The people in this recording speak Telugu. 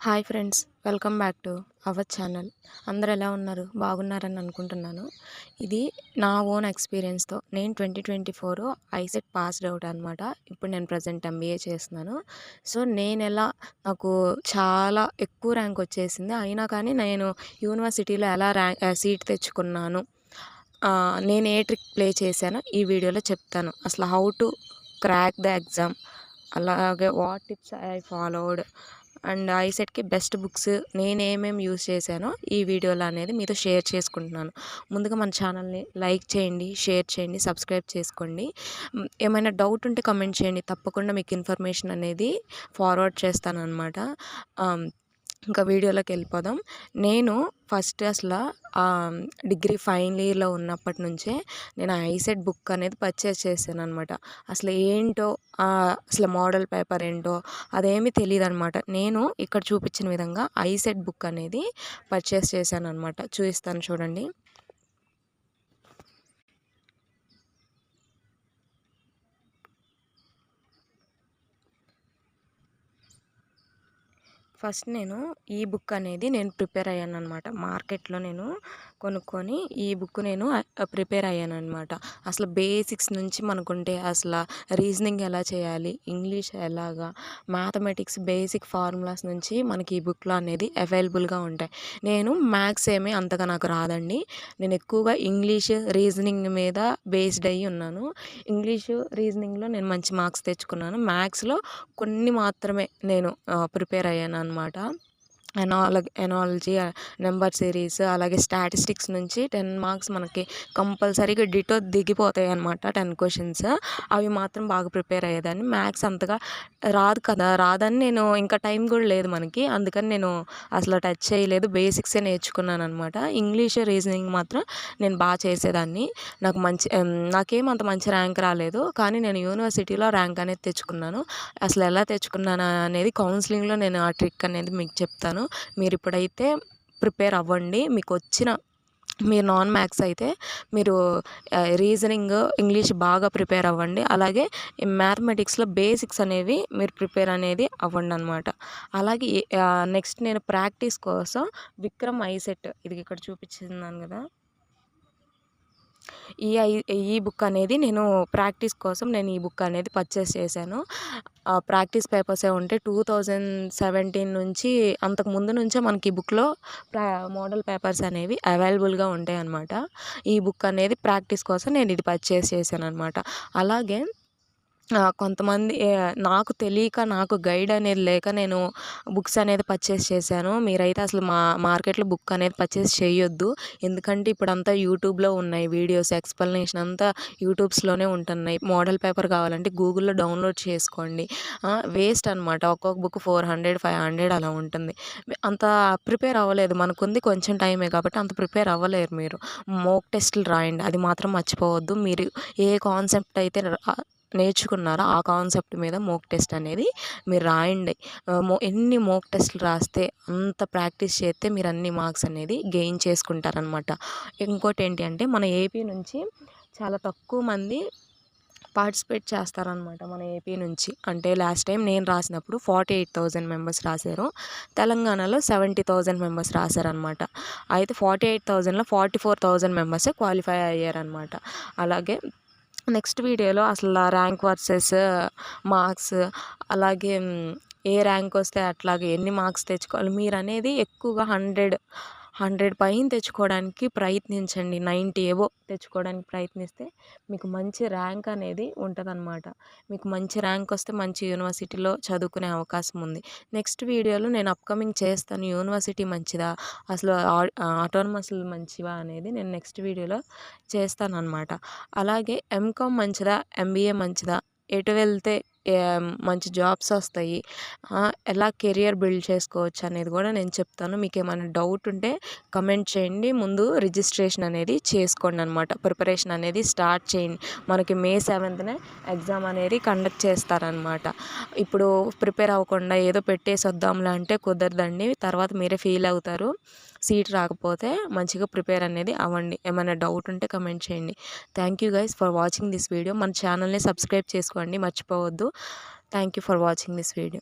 Hi friends, welcome back to our channel. అందరు ఎలా ఉన్నారు? బాగున్నారని అనుకుంటున్నాను. ఇది నా ఓన్ ఎక్స్పీరియన్స్తో నేను 2024 ఐసెట్ పాస్డ్ అవుట్ అనమాట. ఇప్పుడు నేను ప్రజెంట్ MBA చేస్తున్నాను. సో నాకు చాలా ఎక్కువ ర్యాంక్ వచ్చేసింది. అయినా కానీ నేను యూనివర్సిటీలో ఎలా సీట్ తెచ్చుకున్నాను, నేను ఏ ట్రిక్ ప్లే చేశానో ఈ వీడియోలో చెప్తాను. అసలు how to crack the exam, అలాగే what tips I followed and ఐసెట్కి బెస్ట్ బుక్స్ నేను ఏమేమి యూస్ చేశానో ఈ వీడియోలో అనేది మీతో షేర్ చేసుకుంటున్నాను. ముందుగా మన ఛానల్ని లైక్ చేయండి, షేర్ చేయండి, సబ్స్క్రైబ్ చేసుకోండి. ఏమైనా డౌట్ ఉంటే కమెంట్ చేయండి, తప్పకుండా మీకు ఇన్ఫర్మేషన్ అనేది ఫార్వర్డ్ చేస్తాను అనమాట. ఇంకా వీడియోలోకి వెళ్ళిపోదాం. నేను ఫస్ట్ అసలు డిగ్రీ ఫైనల్ ఇయర్లో ఉన్నప్పటి నుంచే నేను ఐసెట్ బుక్ అనేది పర్చేస్ చేశాను అనమాట. అసలు ఏంటో అసలు మోడల్ పేపర్ ఏంటో అదేమీ తెలియదు అనమాట. నేను ఇక్కడ చూపించిన విధంగా ఐసెట్ బుక్ అనేది పర్చేస్ చేశాను అనమాట. చూపిస్తాను చూడండి. ఫస్ట్ నేను ఈ బుక్ అనేది ప్రిపేర్ అయ్యాను అనమాట. మార్కెట్లో నేను కొనుక్కొని ఈ బుక్ నేను ప్రిపేర్ అయ్యాను అనమాట. అసలు బేసిక్స్ నుంచి మనకుంటే అసలు రీజనింగ్ ఎలా చేయాలి, ఇంగ్లీష్ ఎలాగా, మ్యాథమెటిక్స్ బేసిక్ ఫార్ములాస్ నుంచి మనకి ఈ బుక్లో అనేది అవైలబుల్గా ఉంటాయి. నేను మ్యాథ్స్ ఏమీ అంతగా నాకు రాదండి. నేను ఎక్కువగా ఇంగ్లీష్, రీజనింగ్ మీద బేస్డ్ అయ్యి ఉన్నాను. ఇంగ్లీషు, రీజనింగ్లో నేను మంచి మార్క్స్ తెచ్చుకున్నాను. మ్యాథ్స్లో కొన్ని మాత్రమే నేను ప్రిపేర్ అయ్యాను అనమాట. ఎనాలజీ, నెంబర్ సిరీస్, అలాగే స్టాటిస్టిక్స్ నుంచి 10 మార్క్స్ మనకి కంపల్సరీగా డిటో దిగిపోతాయి అనమాట. 10 క్వశ్చన్స్ అవి మాత్రం బాగా ప్రిపేర్ అయ్యేదాన్ని. మ్యాథ్స్ అంతగా రాదని నేను ఇంకా టైం కూడా లేదు మనకి, అందుకని నేను అసలు టచ్ చేయలేదు. బేసిక్సే నేర్చుకున్నాను అనమాట. ఇంగ్లీష్, రీజనింగ్ మాత్రం నేను బాగా చేసేదాన్ని. నాకేం అంత మంచి ర్యాంక్ రాలేదు, కానీ నేను యూనివర్సిటీలో ర్యాంక్ అనేది తెచ్చుకున్నాను. అసలు ఎలా తెచ్చుకున్నాను అనేది కౌన్సిలింగ్లో నేను ఆ ట్రిక్ అనేది మీకు చెప్తాను. మీరు ఇప్పుడైతే ప్రిపేర్ అవ్వండి. మీరు నాన్ మ్యాథ్స్ అయితే మీరు రీజనింగ్, ఇంగ్లీష్ బాగా ప్రిపేర్ అవ్వండి. అలాగే మ్యాథమెటిక్స్లో బేసిక్స్ అనేవి మీరు ప్రిపేర్ అనేది అవ్వండి అనమాట. అలాగే నెక్స్ట్ నేను ప్రాక్టీస్ కోసం విక్రమ్ ఐసెట్, ఇది ఇక్కడ చూపించిన్నాను కదా, ఈ బుక్ అనేది నేను ప్రాక్టీస్ కోసం ఈ బుక్ అనేది పర్చేస్ చేశాను. ప్రాక్టీస్ పేపర్సే ఉంటే 2017 నుంచి అంతకుముందు నుంచే మనకి ఈ బుక్లో మోడల్ పేపర్స్ అనేవి అవైలబుల్గా ఉంటాయి అన్నమాట. ఈ బుక్ అనేది ప్రాక్టీస్ కోసం నేను ఇది పర్చేస్ చేశాను అనమాట. అలాగే కొంతమంది నాకు తెలియక, నాకు గైడ్ అనేది లేక నేను బుక్స్ అనేది పర్చేస్ చేశాను. మీరైతే అసలు మార్కెట్లో బుక్ అనేది పర్చేస్ చేయొద్దు. ఎందుకంటే ఇప్పుడంతా యూట్యూబ్లో ఉన్నాయి వీడియోస్, ఎక్స్ప్లెనేషన్ అంతా యూట్యూబ్స్లోనే ఉంటున్నాయి. మోడల్ పేపర్ కావాలంటే గూగుల్లో డౌన్లోడ్ చేసుకోండి. వేస్ట్ అనమాట. ఒక్కొక్క బుక్ 400, 500 అలా ఉంటుంది. అంత ప్రిపేర్ అవ్వలేదు, మనకుంది కొంచెం టైమే కాబట్టి అంత ప్రిపేర్ అవ్వలేరు మీరు. మోక్ టెస్టులు రాయండి, అది మాత్రం మర్చిపోవద్దు. మీరు ఏ కాన్సెప్ట్ అయితే నేర్చుకున్నారో ఆ కాన్సెప్ట్ మీద మోక్ టెస్ట్ అనేది మీరు రాయండి. ఎన్ని మోక్ టెస్టులు రాస్తే అంత ప్రాక్టీస్ చేస్తే మీరు అన్ని మార్క్స్ అనేది గెయిన్ చేసుకుంటారనమాట. ఇంకోటి ఏంటి అంటే మన ఏపీ నుంచి చాలా తక్కువ మంది పార్టిసిపేట్ చేస్తారనమాట. మన ఏపీ నుంచి అంటే లాస్ట్ టైం నేను రాసినప్పుడు 48,000 మెంబర్స్ రాశారు. తెలంగాణలో 70,000 మెంబర్స్ రాశారనమాట. అయితే 48,000లో 44,000 మెంబర్సే క్వాలిఫై అయ్యారనమాట. అలాగే నెక్స్ట్ వీడియోలో అసలు ర్యాంక్ వర్సెస్ మార్క్స్, అలాగే ఏ ర్యాంక్ వస్తే అట్లాగే ఎన్ని మార్క్స్ తెచ్చుకోవాలి, మీరు అనేది ఎక్కువగా 100 పైన తెచ్చుకోవడానికి ప్రయత్నించండి. 90 ఏవో తెచ్చుకోవడానికి ప్రయత్నిస్తే మీకు మంచి ర్యాంక్ అనేది ఉంటుందన్నమాట. మీకు మంచి ర్యాంక్ వస్తే మంచి యూనివర్సిటీలో చదువుకునే అవకాశం ఉంది. నెక్స్ట్ వీడియోలో నేను అప్కమింగ్ చేస్తాను. యూనివర్సిటీ మంచిదా, అసలు ఆటోనమస్లు మంచివా అనేది నేను నెక్స్ట్ వీడియోలో చేస్తాను అనమాట. అలాగే ఎంకామ్ మంచిదా, MBA మంచిదా, ఎటు వెళ్తే మంచి జాబ్స్ వస్తాయి, ఎలా కెరియర్ బిల్డ్ చేసుకోవచ్చు అనేది కూడా నేను చెప్తాను. మీకు ఏమైనా డౌట్ ఉంటే కమెంట్ చేయండి. ముందు రిజిస్ట్రేషన్ అనేది చేసుకోండి అనమాట. ప్రిపరేషన్ అనేది స్టార్ట్ చేయండి. మనకి May 7th ఎగ్జామ్ అనేది కండక్ట్ చేస్తారనమాట. ఇప్పుడు ప్రిపేర్ అవ్వకుండా ఏదో పెట్టేసి వద్దాంలే అంటే కుదరదండి. తర్వాత మీరే ఫీల్ అవుతారు. సీట్ రాకపోతే మంచిగా ప్రిపేర్ అనేది అవ్వండి. ఏమైనా డౌట్ ఉంటే కమెంట్ చేయండి. Thank you guys for watching this video. మన ఛానల్ని సబ్స్క్రైబ్ చేసుకోండి, మర్చిపోవద్దు. Thank you for watching this video.